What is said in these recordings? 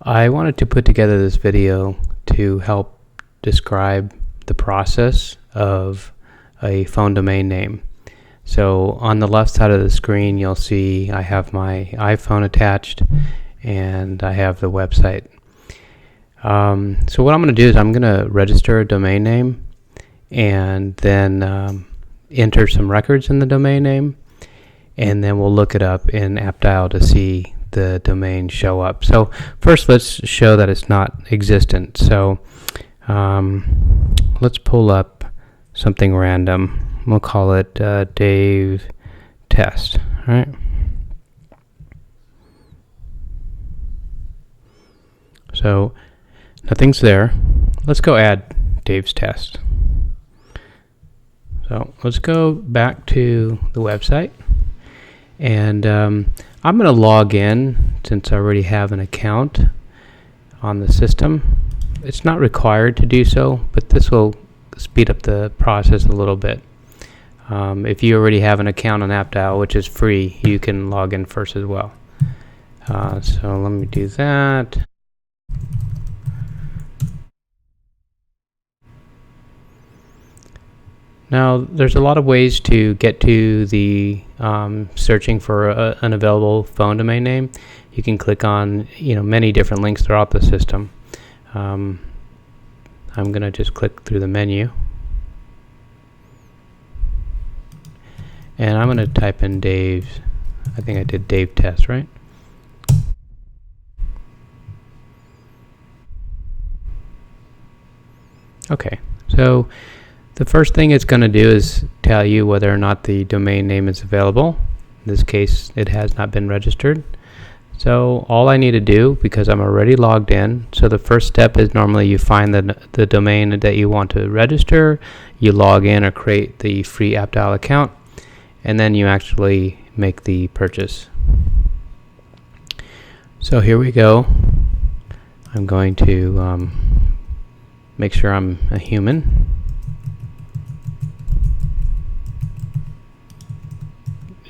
I wanted to put together this video to help describe the process of a phone domain name. So on the left side of the screen you'll see I have my iPhone attached and I have the website. So what I'm going to do is I'm going to register a domain name and then enter some records in the domain name, and then we'll look it up in appdial to see the domain show up. So first let's show that it's not existent. So let's pull up something random. We'll call it Dave Test. All right. So nothing's there. Let's go add Dave's Test. So let's go back to the website, and I'm going to log in since I already have an account on the system. It's not required to do so, but this will speed up the process a little bit. If you already have an account on appdial, which is free, you can log in first as well. So let me do that. Now, there's a lot of ways to get to the searching for an available phone domain name. You can click on many different links throughout the system. I'm going to just click through the menu, and I'm going to type in Dave's. I think I did Dave Test, right? Okay, so the first thing it's going to do is tell you whether or not the domain name is available. In this case, it has not been registered. So all I need to do, because I'm already logged in, so the first step is normally you find the domain that you want to register, you log in or create the free appdial account, and then you actually make the purchase. So here we go. I'm going to make sure I'm a human.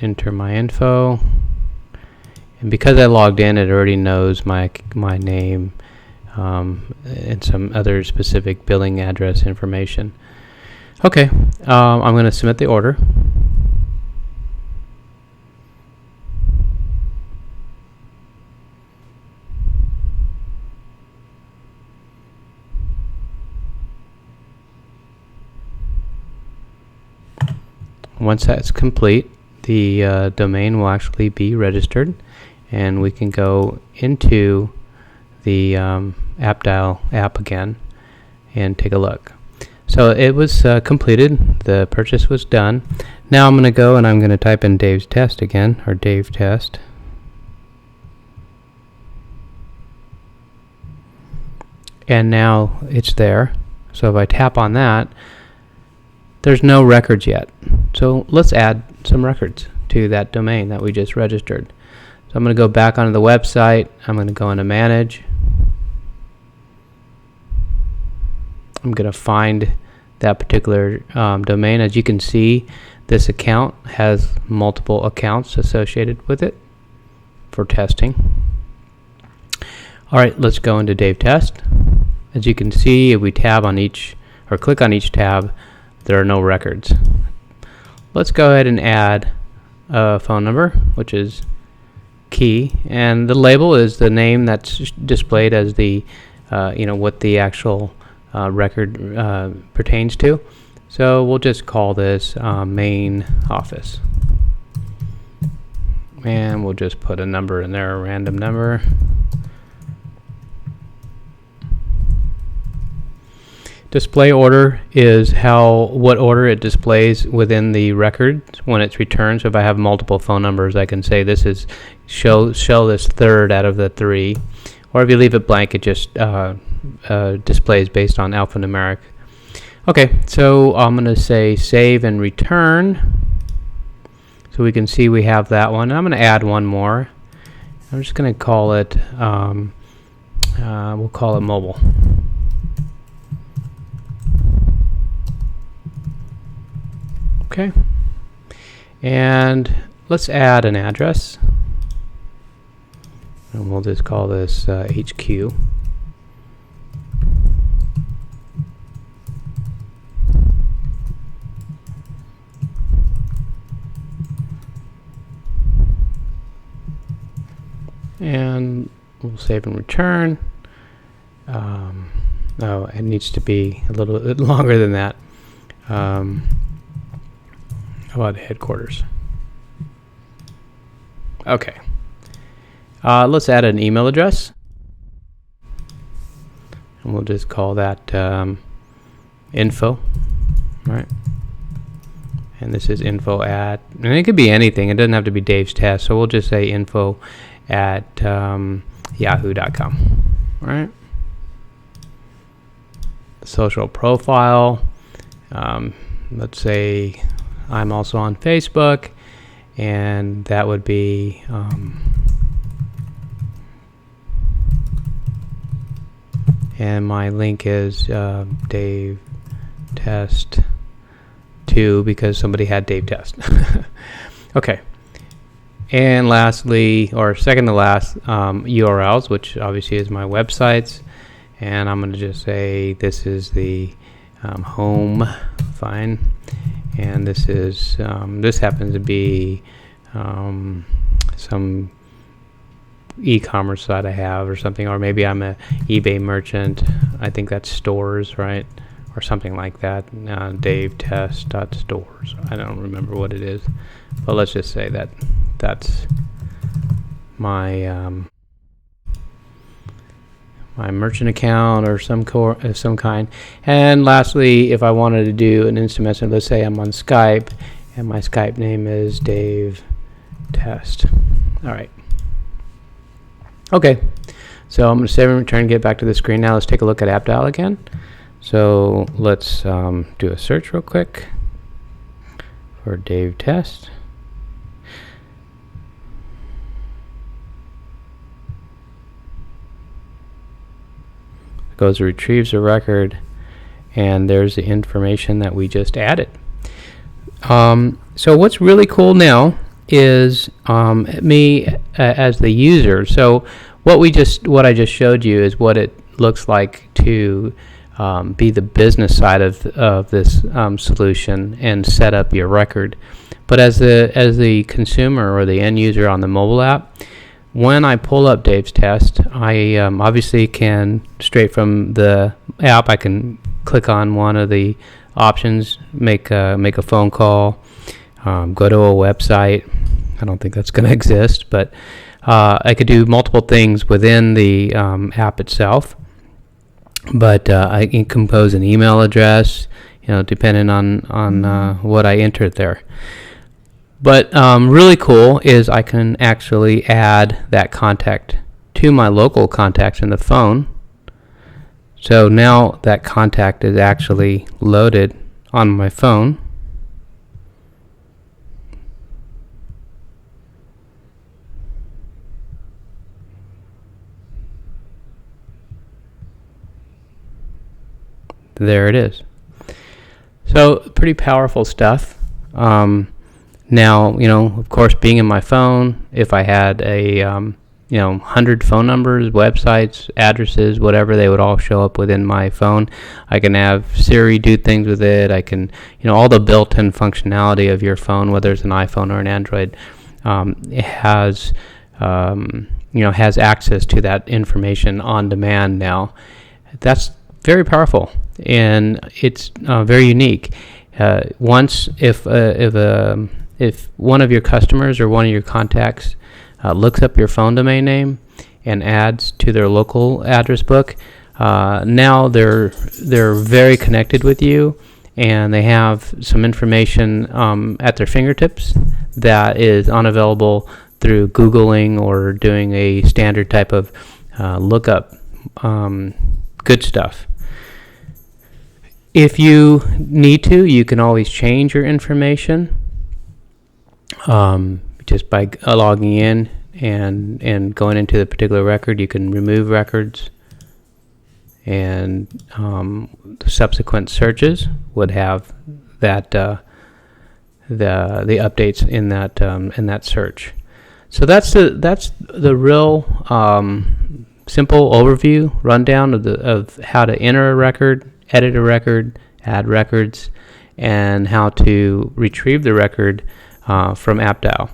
Enter my info, and because I logged in, it already knows my name and some other specific billing address information. Okay, I'm going to submit the order. Once that's complete, the domain will actually be registered, and we can go into the appdial app again and take a look. So it was completed. The purchase was done. Now I'm going to go and I'm going to type in Dave's Test again, or Dave Test. And now it's there. So if I tap on that, there's no records yet. So let's add some records to that domain that we just registered. So I'm going to go back onto the website. I'm going to go into Manage. I'm going to find that particular domain. As you can see, this account has multiple accounts associated with it for testing. All right, let's go into Dave Test. As you can see, if we tab on each or click on each tab, there are no records. Let's go ahead and add a phone number, which is key, and the label is the name that's displayed as the what the actual record pertains to. So we'll just call this main office, and we'll just put a number in there, a random number. Display order is what order it displays within the record when it's returned. So if I have multiple phone numbers, I can say this is show this third out of the 3. Or if you leave it blank, it just displays based on alphanumeric. Okay, so I'm going to say save and return. So we can see we have that one. I'm going to add one more. I'm just going to call it, we'll call it mobile. Okay, and let's add an address. and we'll just call this HQ. And we'll save and return. Oh, it needs to be a little bit longer than that. How about headquarters? Okay. Let's add an email address. And we'll just call that info. Right. And this is info at, and it could be anything. It doesn't have to be Dave's Test. So we'll just say info at yahoo.com. All right. Social profile. Let's say I'm also on Facebook, and that would be and my link is Dave Test 2 because somebody had Dave Test. Okay. And lastly, or second to last, URLs, which obviously is my websites. And I'm going to just say this is the home, fine. And this is this happens to be some e-commerce site I have or something, or maybe I'm a eBay merchant. I think that's stores, right? Or something like that. Dave Test.stores. I don't remember what it is, but let's just say that that's my my merchant account or some kind. And lastly, if I wanted to do an instant message, let's say I'm on Skype and my Skype name is Dave Test. All right. Okay. So I'm going to save and return, get back to the screen. Now let's take a look at appdial again. So let's do a search real quick for Dave Test. Goes, retrieves a record, and there's the information that we just added. So what's really cool now is me as the user. So what I just showed you is what it looks like to be the business side of this solution and set up your record. But as the consumer or the end user on the mobile app, when I pull up Dave's Test, I obviously can, straight from the app, I can click on one of the options, make a phone call, go to a website. I don't think that's going to exist, but I could do multiple things within the app itself. But I can compose an email address, depending on what I entered there. But really cool is I can actually add that contact to my local contacts in the phone. So now that contact is actually loaded on my phone. There it is. So pretty powerful stuff. Now, of course, being in my phone, if I had a 100 phone numbers, websites, addresses, whatever, they would all show up within my phone. I can have Siri do things with it. I can, all the built-in functionality of your phone, whether it's an iPhone or an Android, it has, has access to that information on demand now. That's very powerful, and it's very unique. If one of your customers or one of your contacts looks up your phone domain name and adds to their local address book, now they're very connected with you, and they have some information at their fingertips that is unavailable through Googling or doing a standard type of lookup. Good stuff. If you need to, you can always change your information just by logging in and going into the particular record. You can remove records, and the subsequent searches would have that the updates in that search. So that's the real simple overview rundown of how to enter a record, edit a record, add records, and how to retrieve the record from appdial.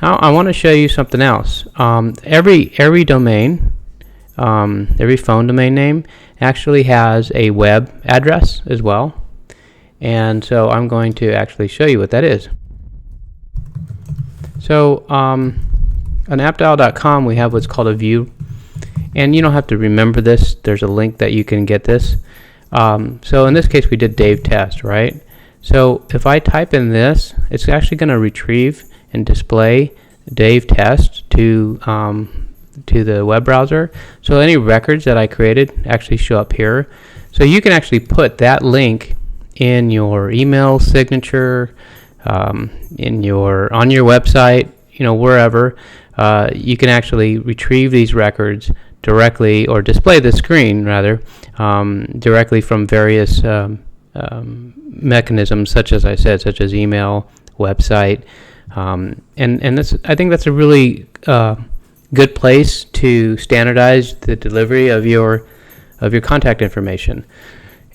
Now I want to show you something else. Every domain, every phone domain name actually has a web address as well, and so I'm going to actually show you what that is. So on appdial.com we have what's called a view, and you don't have to remember this. There's a link that you can get this. So in this case we did Dave test, right? So if I type in this, it's actually going to retrieve and display Dave test to the web browser. So any records that I created actually show up here. So you can actually put that link in your email signature, on your website, wherever. You can actually retrieve these records directly, or display the screen rather, directly from various mechanisms, such as I said, such as email, website, and that's, I think that's a really good place to standardize the delivery of your contact information.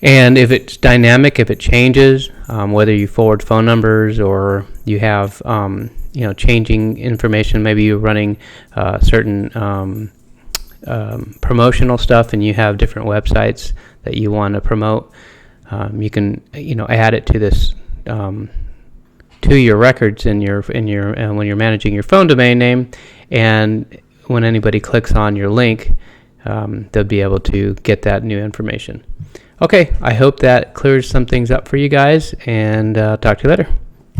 And if it's dynamic, if it changes, whether you forward phone numbers or you have changing information, maybe you're running certain promotional stuff and you have different websites that you want to promote, you can add it to this to your records in your when you're managing your phone domain name, and when anybody clicks on your link, they'll be able to get that new information. Okay, I hope that clears some things up for you guys, and talk to you later.